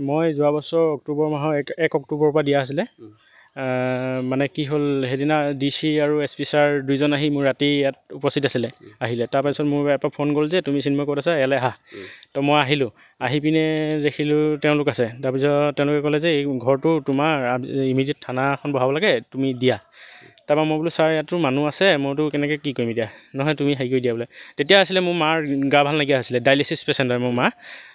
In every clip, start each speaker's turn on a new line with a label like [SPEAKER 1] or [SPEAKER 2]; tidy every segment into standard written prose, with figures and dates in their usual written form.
[SPEAKER 1] মই যোৱা বছৰ অক্টোবৰ মাহৰ 1 অক্টোবৰৰ পৰা দিয়া আছিলে মানে কি হ'ল সেইদিনা DC আৰু SP ছাৰ দুইজন আহি মোৰ ৰাতি ইয়াত উপস্থিত আছিলে আহিলে তাৰপিছত মোৰ এপা ফোন গ'ল যে তুমি চিন্ময় ক'ত আছা ইয়ালৈ আহা তো মই আহিলোঁ আহি পিনে দেখিলোঁ তেওঁলোক আছে তাৰপিছত তেওঁলোকে ক'লে যে এই ঘৰটো তোমাৰ ইমিডিয়েট থানা এখন বহাব লাগে তুমি দিয়া তাৰপৰা মই বোলো ছাৰ ইয়াতো মানুহ আছে মইতো কেনেকৈ কি কৰিম এতিয়া নহয় তুমি হেৰি কৰি দিয়া বোলে তেতিয়া আছিলে মোৰ মাৰ গা ভাল নাইকিয়া হৈছিলে ডায়েলিচিছ পেচেণ্ট হয় মোৰ মা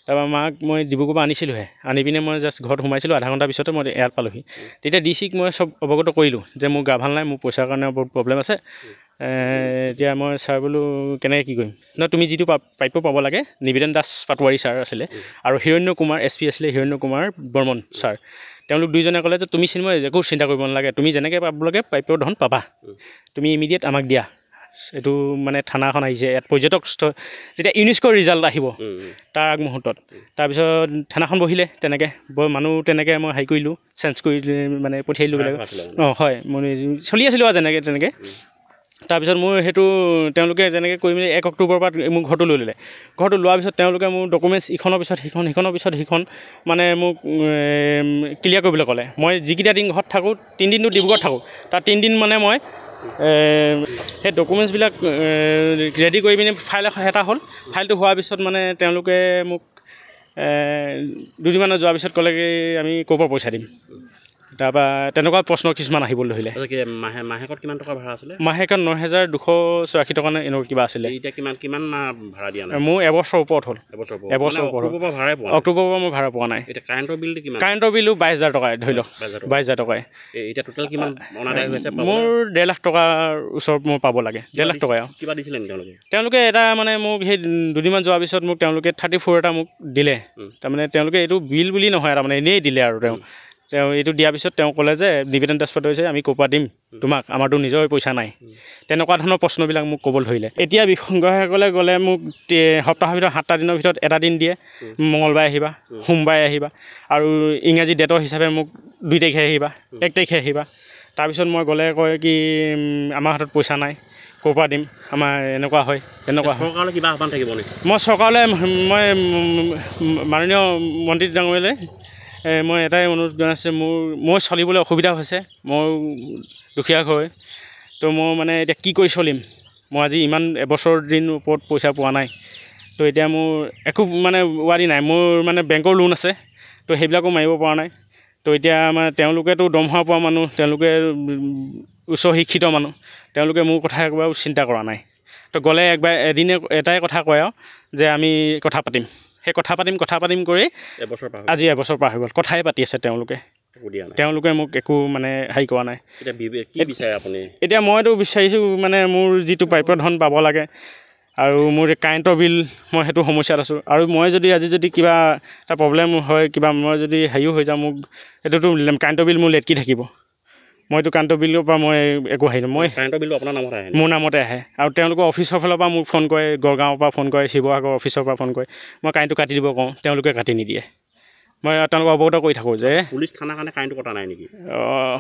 [SPEAKER 1] তাৰপৰা মাক মই ডিব্ৰুগড়ৰ পৰা আনিছিলোঁহে আনি পিনে মই জাষ্ট ঘৰত সোমাইছিলোঁ আধা ঘণ্টাৰ পিছতে মই ইয়াত পালোঁহি তেতিয়া DCক মই চব অৱগত কৰিলোঁ যে মোৰ গা ভাল নাই মোৰ পইচাৰ কাৰণে বহুত প্ৰব্লেম আছে এতিয়া মই ছাৰ বোলো কেনেকৈ কি কৰিম নহয় তুমি যিটো প্ৰাপ্য পাব লাগে নিবেদন দাস পাটোৱাৰী ছাৰ আছিলে আৰু হিৰণ্য কুমাৰ SP আছিলে হিৰণ্য কুমাৰ বৰ্মন ছাৰ তেওঁলোক দুইজনে ক'লে যে তুমি চিন্ময় একো চিন্তা কৰিব নালাগে তুমি যেনেকৈ পাব লাগে প্ৰাপ্য ধন পাবা তুমি ইমিডিয়েট আমাক দিয়া এইটো মানে থানাখন আহিছে ইয়াত পৰ্যটক যেতিয়া ইউনেস্কোৰ ৰিজাল্ট আহিব তাৰ আগমুহূৰ্তত তাৰপিছত থানাখন বহিলে তেনেকৈ মানুহ তেনেকৈ মই হেৰি কৰিলোঁ চেঞ্জ কৰি মানে পঠিয়াইলোঁ বেলেগ হয় মই চলি আছিলোঁ আৰু তেনেকৈ তাৰপিছত মোৰ সেইটো তেওঁলোকে যেনেকৈ কৰি মেলি 1 অক্টোবৰৰ পৰা মোৰ ঘৰটো লৈ ল'লে ঘৰটো লোৱাৰ পিছত তেওঁলোকে মোৰ ডকুমেণ্টছ ইখনৰ পিছত সিখনৰ পিছত সিখন মানে মোক ক্লিয়াৰ কৰিবলৈ ক'লে মই যিকেইটা দিন ঘৰত থাকোঁ 3 দিনটো ডিব্ৰুগড়ত থাকোঁ তাৰ 3 দিন মানে মই সেই ডকুমেণ্টছবিলাক ৰেডি কৰি পিনে ফাইল এটা হ'ল ফাইলটো হোৱাৰ পিছত মানে তেওঁলোকে মোক দুদিনমানত যোৱাৰ পিছত ক'লে কি আমি ক'ৰ পৰা পইচা দিম তাৰপৰা তেনেকুৱা প্ৰশ্ন কিছুমান আহিবলৈ ধৰিলে
[SPEAKER 2] মাহেকত কিমান টকা ভাড়া আছিলে
[SPEAKER 1] মাহেকত ৯,284 টকা নে এনেকুৱা কিবা আছিলে
[SPEAKER 2] এতিয়া কিমান ভাড়া দিয়া নাই
[SPEAKER 1] মোৰ এবছৰ ওপৰত হ'ল এবছৰ ওপৰত অক্টোবৰৰ পৰা মই ভাড়া পোৱা নাই
[SPEAKER 2] এতিয়া কাৰেণ্টৰ বিলটো কিমান
[SPEAKER 1] কাৰেণ্টৰ বিলো 22,000 টকাই ধৰি লওক 22,000 টকাই
[SPEAKER 2] এতিয়া টোটেল কিমান অনাদায় হৈছে
[SPEAKER 1] মোৰ 1.5 লাখ টকাৰ ওচৰত মই পাব লাগে 1.5 লাখ টকাই
[SPEAKER 2] কিবা দিছিলে
[SPEAKER 1] তেওঁলোকে এটা মানে মোক সেই দুদিনমান যোৱাৰ পিছত মোক তেওঁলোকে 34 এটা মোক দিলে তাৰমানে তেওঁলোকে এইটো বিল বুলি নহয় তাৰমানে এনেই দিলে আৰু তেওঁ এইটো দিয়াৰ পিছত তেওঁ ক'লে যে নিবেদন দাস পাটোৱাৰী আমি ক'ৰ পৰা দিম তোমাক আমাৰতো নিজৰ পইচা নাই তেনেকুৱা ধৰণৰ প্ৰশ্নবিলাক মোক ক'বলৈ ধৰিলে এতিয়া বিসংগসকলে গ'লে মোক সপ্তাহৰ ভিতৰত 7টা দিনৰ ভিতৰত এটা দিন দিয়ে মঙলবাৰে আহিবা সোমবাৰে আহিবা আৰু ইংৰাজী ডেটৰ হিচাপে মোক 2 তাৰিখে আহিবা 1 তাৰিখে আহিবা তাৰপিছত মই গ'লে কয় কি আমাৰ হাতত পইচা নাই ক'ৰ পৰা দিম আমাৰ এনেকুৱা হয় তেনেকুৱা
[SPEAKER 2] চৰকাৰলৈ কিবা আহ্বান থাকিব নেকি
[SPEAKER 1] মই চৰকাৰলৈ মই মাননীয় মন্ত্ৰী ডাঙৰীয়ালৈ মই এটাই অনুৰোধ জনাইছোঁ মই চলিবলৈ অসুবিধা হৈছে মই দুখীয়া হয় তো মই মানে এতিয়া কি কৰি চলিম মই আজি ইমান এবছৰ দিন ওপৰত পইচা পোৱা নাই তো এতিয়া মোৰ একো মানে ৱাৰি নাই মোৰ মানে বেংকৰ লোন আছে তো সেইবিলাকো মাৰিব পৰা নাই তো এতিয়া মানে তেওঁলোকেতো দৰমহা পোৱা মানুহ তেওঁলোকে উচ্চ শিক্ষিত মানুহ তেওঁলোকে মোৰ কথা একবাৰো চিন্তা কৰা নাই তো গ'লে এদিনে এটাই কথা কয় আৰু যে আমি কথা পাতিম সেই কথা পাতিম কৰি আজি এবছৰ পাৰ হৈ গ'ল কথাই পাতি আছে তেওঁলোকে মোক একো মানে হেৰি কৰা নাই এতিয়া মইতো বিচাৰিছোঁ মানে মোৰ যিটো প্ৰাপ্য ধন পাব লাগে আৰু মোৰ কাৰেণ্টৰ বিল মই সেইটো সমস্যাত আছোঁ আৰু মই যদি আজি যদি কিবা এটা প্ৰব্লেম হয় কিবা মই যদি হেৰিও হৈ যাওঁ মোক এইটোতো কাৰেণ্টৰ বিল মোৰ লেটকি থাকিব মইতো কাৰেণ্টৰ বিলৰ পৰা মই একো হেৰি মই
[SPEAKER 2] কাৰেণ্টৰ বিলটো আপোনাৰ নামতে আহে
[SPEAKER 1] মোৰ নামতে আহে আৰু তেওঁলোকৰ অফিচৰ ফালৰ পৰা মোক ফোন কৰে গড়গাঁৱৰ পৰা ফোন কৰে শিৱসাগৰ অফিচৰ পৰা ফোন কৰে মই কাৰেণ্টটো কাটি দিব কওঁ তেওঁলোকে কাটি নিদিয়ে মই তেওঁলোকক অৱগত কৰি থাকোঁ যে
[SPEAKER 2] পুলিচ থানাৰ কাৰণে কাৰেণ্টটো কটা নাই নেকি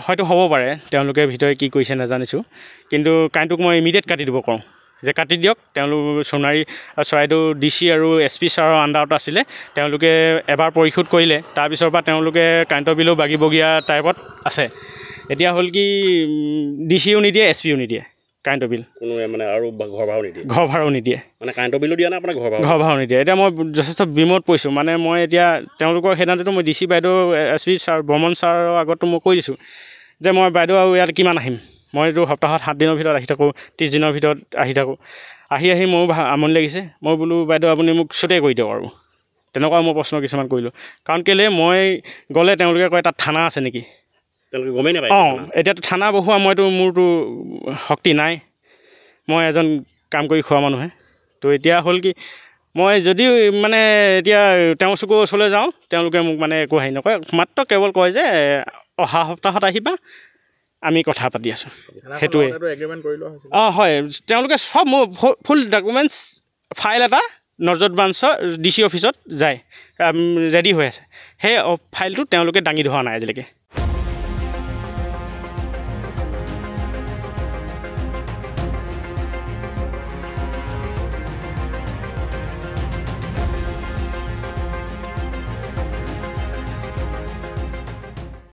[SPEAKER 1] হয়তো হ'ব পাৰে তেওঁলোকে ভিতৰে কি কৰিছে নাজানিছোঁ কিন্তু কাৰেণ্টটোক মই ইমিডিয়েট কাটি দিব কওঁ যে কাটি দিয়ক তেওঁলোক সোণাৰী চৰাইদেউ DC আৰু SP ছাৰৰ আণ্ডাৰত আছিলে তেওঁলোকে এবাৰ পৰিশোধ কৰিলে তাৰপিছৰ পৰা তেওঁলোকে কাৰেণ্টৰ বিলো বাগিবগীয়া টাইপত আছে এতিয়া হ'ল কি DCও নিদিয়ে SPও নিদিয়ে কাৰেণ্টৰ বিল
[SPEAKER 2] কোনো মানে আৰু
[SPEAKER 1] ঘৰ ভাড়াও নিদিয়ে
[SPEAKER 2] মানে কাৰেণ্টৰ বিলো দিয়া নাই আপোনাৰ ঘৰ
[SPEAKER 1] ভাড়াও নিদিয়ে এতিয়া মই যথেষ্ট বিমত পৰিছোঁ মানে মই এতিয়া তেওঁলোকৰ সেইদিনাতো মই DC বাইদেউ SP ছাৰ বৰ্মন ছাৰৰ আগতো মই কৈ দিছোঁ যে মই বাইদেউ আৰু ইয়াত কিমান আহিম মইতো সপ্তাহত 7 দিনৰ ভিতৰত আহি থাকোঁ 30 দিনৰ ভিতৰত আহি থাকোঁ আহি মোৰো আমনি লাগিছে মই বোলো বাইদেউ আপুনি মোক ছুটে কৰি দিয়ক আৰু তেনেকুৱা মই প্ৰশ্ন কিছুমান কৰিলোঁ কাৰণ কেলৈ মই গ'লে তেওঁলোকে কয় তাত থানা আছে নেকি
[SPEAKER 2] গমেই নাপায়
[SPEAKER 1] এতিয়াতো থানা বহুৱা মোৰতো শক্তি নাই মই এজন কাম কৰি খোৱা মানুহে তো এতিয়া হ'ল কি মই যদিও মানে এতিয়া তেওঁৰ চকুৰ ওচৰলৈ যাওঁ তেওঁলোকে মোক মানে একো হেৰি নকয় মাত্ৰ কেৱল কয় যে অহা সপ্তাহত আহিবা আমি কথা পাতি আছোঁ সেইটোৱে হয় তেওঁলোকে চব মোৰ ফুল ডকুমেণ্টছ ফাইল এটা নজত ব্ৰাঞ্চৰ DC অফিচত যায় ৰেডি হৈ আছে সেই ফাইলটো তেওঁলোকে দাঙি ধৰা নাই আজিলৈকে